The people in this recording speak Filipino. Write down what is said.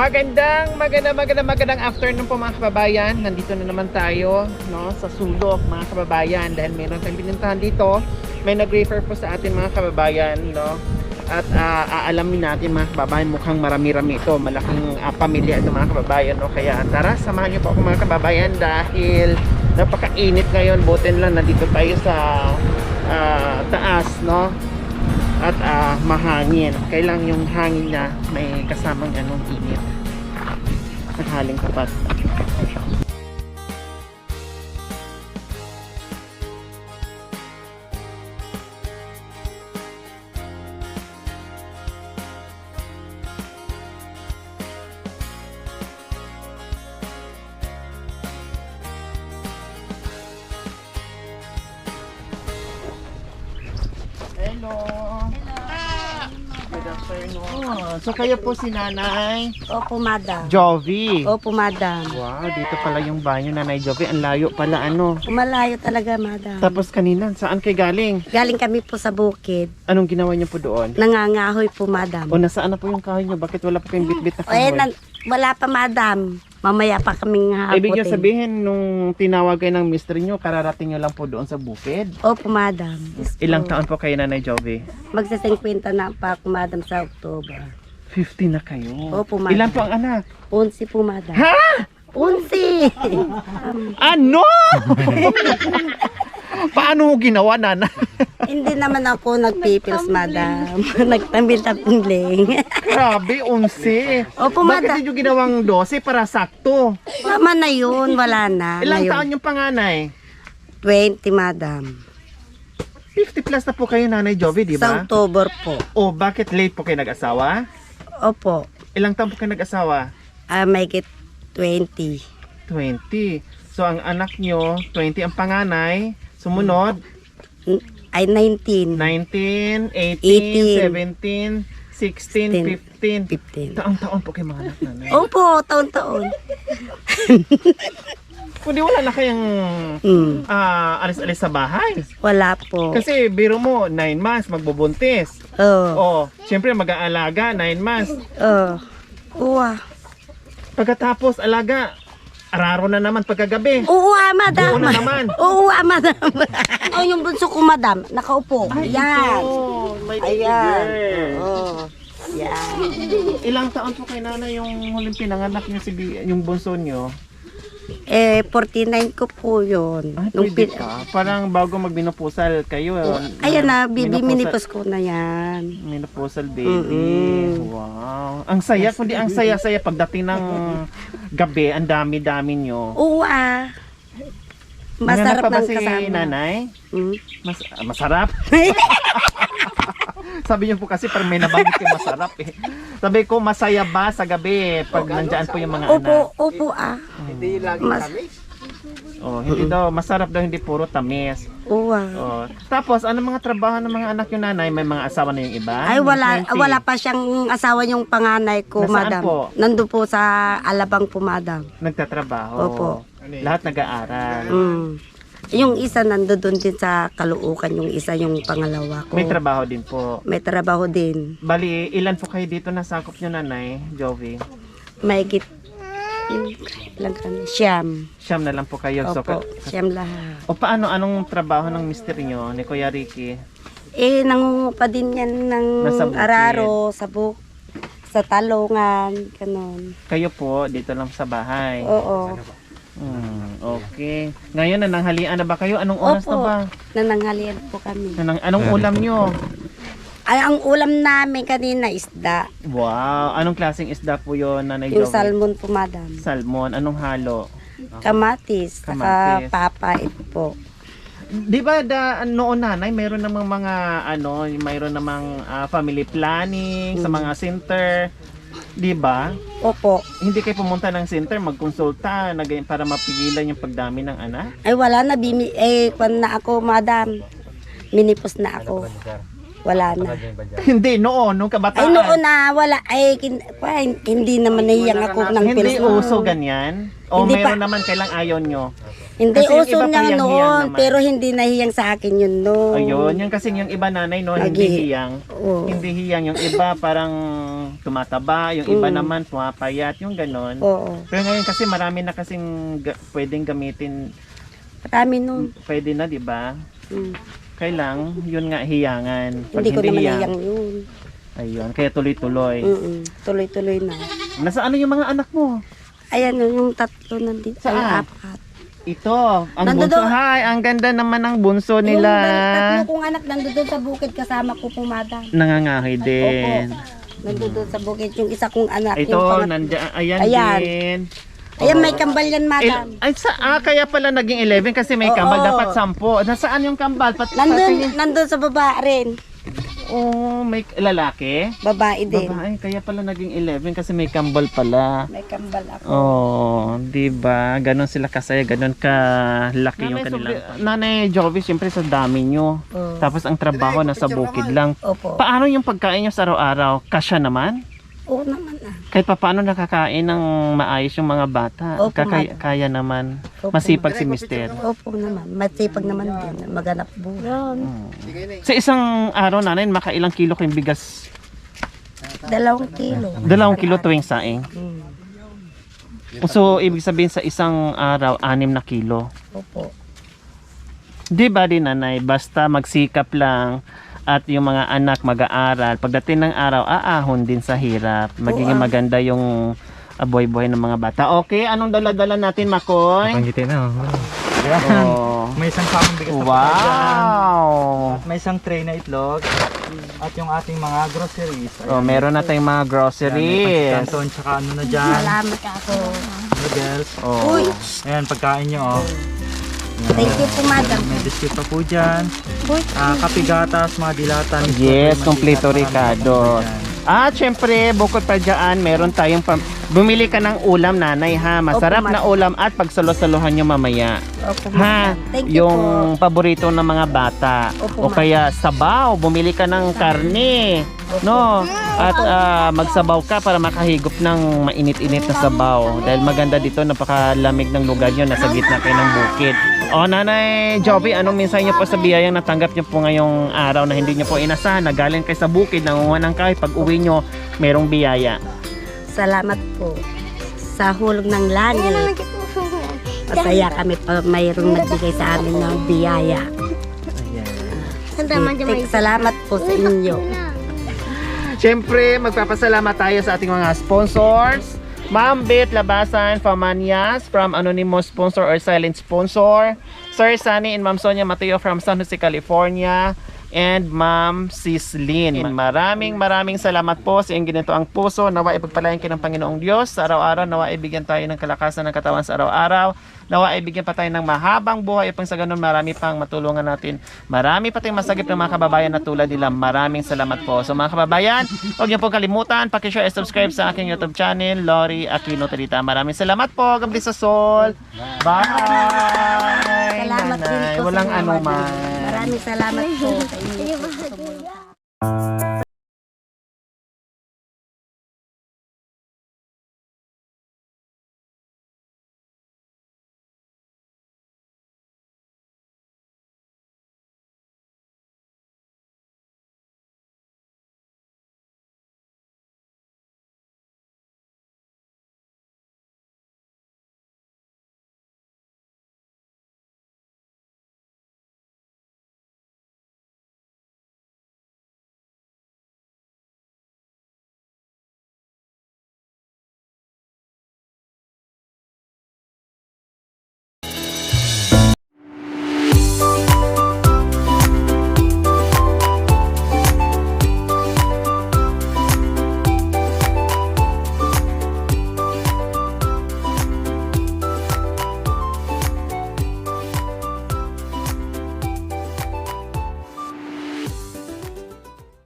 Magandang afternoon po mga kababayan. Nandito na naman tayo, no, sa sulok mga kababayan dahil meron tayong pinuntahan dito. May nag-refer po sa atin mga kababayan, no. At aalamin natin mga kababayan, mukhang marami-rami ito, malaking pamilya ito mga kababayan, no. Kaya tara, samahan niyo po ako mga kababayan dahil napakainit ngayon. Butin lang nandito tayo sa taas, no. At mahangin. Kailang yung hangin na may kasamang anong init. Naghaling kapat. Hello. Good afternoon. So kayo po si Nanay Opo, madam. Jovi. Opo, madam. Wow, dito pala yung banyo Nanay Jovi. Ang layo pala ano. Malayo talaga, madam. Tapos kanina, saan kayo galing? Galing kami po sa bukid. Anong ginawa niyo po doon? Nangangahoy po, madam. O nasaan na po yung kahoy niyo? Bakit wala po kayong bitbit na kahoy? Wala pa, madam. Mamaya pa kaming haputin. Ibig sabihin, nung tinawag kayo ng mister nyo, kararating nyo lang po doon sa bukid? Opo, madam. Ilang taon po kayo Nanay Jovi? Magsa-50 na pa ako, madam, sa October. 50 na kayo. Opo, madam. Ilan po ang anak? 11 po, madam. Ha? 11! Ano? Paano mo ginawa, Nana? Hindi naman ako nagpipils, madam. Nagtambil-tambiling. Grabe, 11. Opo, Bakit madam. hindi ginawang 12 para sakto? Tama na yun, wala na. Ilang Ngayon, taon yung panganay? 20, madam. 50 plus na po kayo, Nanay Jovi, di Sa ba? October po. O, bakit late po kayo nag-asawa? Opo. Ilang taon po kayo nag-asawa? May get 20. 20. So, ang anak nyo, 20 ang panganay. Sumunod, Ay, 19. 19, 18, 17, 16, 15. 15. Taong-taon po kayo mga anak Nanay. Opo, taon-taon. Kundi wala na kayong Mm. alis-alis sa bahay. Wala po. Kasi biro mo, 9 months, magbubuntis. Oh. Siyempre mag-aalaga, 9 months. Oh. Uwa. Pagkatapos alaga, araro na naman pagkagabi. Uwa, madam. Buo na naman. Uwa, madam. Oh, yung bunso ko, madam. Nakaupo. Yan. Ito, may Ayan. girl. Oh. Yan. Ilang taon po kay Nanay yung huling pinanganak niyo yung bunso niyo? 49 ko po yun. Ay, Nung pwede ka. Parang bago magbinupusal kayo. Ayan na, minipos ko na yan. Minupusal baby. Mm-mm. Wow. Ang saya, kundi ang saya-saya pagdating ng gabi, ang dami-dami nyo. Uwa. Masarap Nanganak pa ba ng si kasama. Nanay? Mm. Masarap? Sabi niyo po kasi parang may nabanggit yung masarap eh. Sabi ko, masaya ba sa gabi pag nandyan po yung mga anak? Opo, Hindi lagi Mas- tamis. Oh, hindi daw, masarap daw, hindi puro tamis. Uwa. Oh. Tapos, ano mga trabaho ng mga anak yung Nanay? May mga asawa na yung iba? Ay, Yung 20? wala pa siyang asawa yung panganay ko, Nasaan madam. po? Nandun po sa Alabang po, madam. Nagtatrabaho. Opo. Lahat nag-aaral. Mm. Yung isa nandun din sa Caloocan, yung isa yung pangalawa ko. May trabaho din po. May trabaho din. Bali, ilan po kayo dito nasakop nyo Nanay, Jovi? May lang kami. Siyam. Siyam na lang po kayo. Opo, siyam lahat. O paano, anong trabaho ng mister nyo, ni Kuya Ricky? Nangungupa din yan ng Nasa bukid. araro, sa talungan, ganun. Kayo po, dito lang sa bahay. Oo. Okay. Ngayon, nananghalian na ba kayo? Anong oras na Opo. ba? Nananghalian po kami. Anong ulam nyo? Ay, ang ulam namin kanina isda. Wow. Anong klaseng isda po yun, Nanay Yung Jovi? salmon po, madam. Salmon. Anong halo? Kamatis, Kamatis. saka papait po. Di ba noon Nanay, mayroon namang mga mayroon namang family planning sa mga center. Di ba? Opo. Hindi kayo pumunta ng center, magkonsulta para mapigilan yung pagdami ng anak? Ay, wala na. Kwan na ako, madam. Minipos na ako. Wala na. Hindi, noon, nung kabataan. Ay, noon na wala. Ay, hindi naman nahiyang ako ng Hindi pills. uso ganyan? O Hindi meron pa. naman kailang ayaw nyo? Hindi Kasi yung uso iba niya pahiyang-hiyang noon, naman. pero hindi nahiyang sa akin yun noon. Ayun, yung kasi yung iba nanay, no, hindi Lagi. hiyang. Oo. Hindi hiyang. Yung iba parang tumataba, yung iba naman pumapayat, yung ganon. Oo. Pero ngayon kasi marami na kasing pwedeng gamitin, Marami noon. pwede na, di ba? Mm. Kailang, yun nga, hiyangan. Pag Hindi ko naman hiyang, nahiyang yun. ayun, kaya tuloy-tuloy. Tuloy-tuloy na. Nasaan na yung mga anak mo? Ayan yung tatlo nandito. Saan? Ay, apat. Ito, ang Nandun bunso. daw. Hi, ang ganda naman ng bunso nila. Yung tatlo kong anak nandun sa bukid kasama ko pumadang. Nangangahoy din. Nandun sa bukid yung isa kong anak. Ito, yung nandiyan, ayan, Ayan. din. Ayan, may kambal yan, madam. Kaya pala naging 11 kasi may kambal, Oo. dapat 10. Nasaan yung kambal? Nandun sa baba rin. Oh, may lalaki? Babae din. Babae, kaya pala naging 11 kasi may kambal pala. May kambal ako. Oh, 'di ba? Ganon sila kasaya, ganon ka laki yung kanilang. Nanay Jovi, siyempre sa dami nyo. Oo. Tapos ang trabaho nasa bukid lang. Opo. Paano yung pagkain nyo sa araw-araw? Kasya naman? Oo naman ah. Kahit pa paano nakakain ng maayos yung mga bata? Opo, Kaya naman. Opo, Masipag si Mister. Opo naman. Masipag naman din. Maganap buhay. Sa isang araw nanay, makailang kilo kayong bigas? 2 kilo. 2 kilo tuwing saing. So, ibig sabihin sa isang araw, 6 na kilo. Opo. Di ba din nanay, basta magsikap lang at yung mga anak mag-aaral, pagdating ng araw, aahon din sa hirap. Magiging maganda yung buhay-buhay ng mga bata. Okay, anong dala-dala natin, Makoy? Pangiti na. Oh. May isang sakong bigas na Wow! At may isang tray na itlog. At yung ating mga groceries. Oh, meron na tayong mga May groceries. pansikanton, tsaka ano na dyan. Salamat ako. Noodles. Oh. Ayan, pagkain nyo. Oh. Thank you po, madam. May biscuit pa po dyan. Kape gatas, mga dilatan. Yes, Marami kompleto pa Ricardo. dyan. At syempre, bukod pa dyan, meron tayong bumili ka ng ulam, nanay, ha? Masarap Opo, na ulam at pagsalo-saluhan nyo mamaya. Opo, Ha? madam. Thank you Yung po. paborito ng mga bata. Opo, O kaya sabaw, bumili ka ng karne. No? At magsabaw ka para makahigop ng mainit-init na sabaw. Dahil maganda dito, napakalamig ng lugar nyo. Nasa gitna kayo ng bukid. O Nanay Jovi, anong mensahe niyo po sa biyayang natanggap niyo po ngayong araw na hindi niyo po inasahan? Nagaling kayo sa bukid, nangunguha ng kahoy. Pag uwi niyo, merong biyaya. Salamat po sa hulog ng langit. Masaya kami pa mayroong nagbigay sa amin ng biyaya. Salamat po sa inyo. Siyempre, magpapasalamat tayo sa ating mga sponsors. Ma'am Beth Labasan Famanias from Anonymous Sponsor or Silent Sponsor. Sir Sunny and Ma'am Sonia Mateo from San Jose, California. And Ma'am Sislin. Maraming salamat po sa iyong ginito ang puso. Nawa ipagpalain kayo ng Panginoong Diyos sa araw-araw. Nawa ibigyan tayo ng kalakasan ng katawan sa araw-araw. Nawa ibigyan pa tayo ng mahabang buhay. Upang sa ganun marami pang matulungan natin. Marami pa tayong masagip ng mga kababayan na tulad nila. Maraming salamat po. So mga kababayan, huwag niyo pong kalimutan. Pakishare and subscribe sa aking YouTube channel, Lori Aquino Tarita. Maraming salamat po. God bless us all. Bye! Salamat din Nanay. po Walang sa mga anuman. Maraming salamat po sa inyo.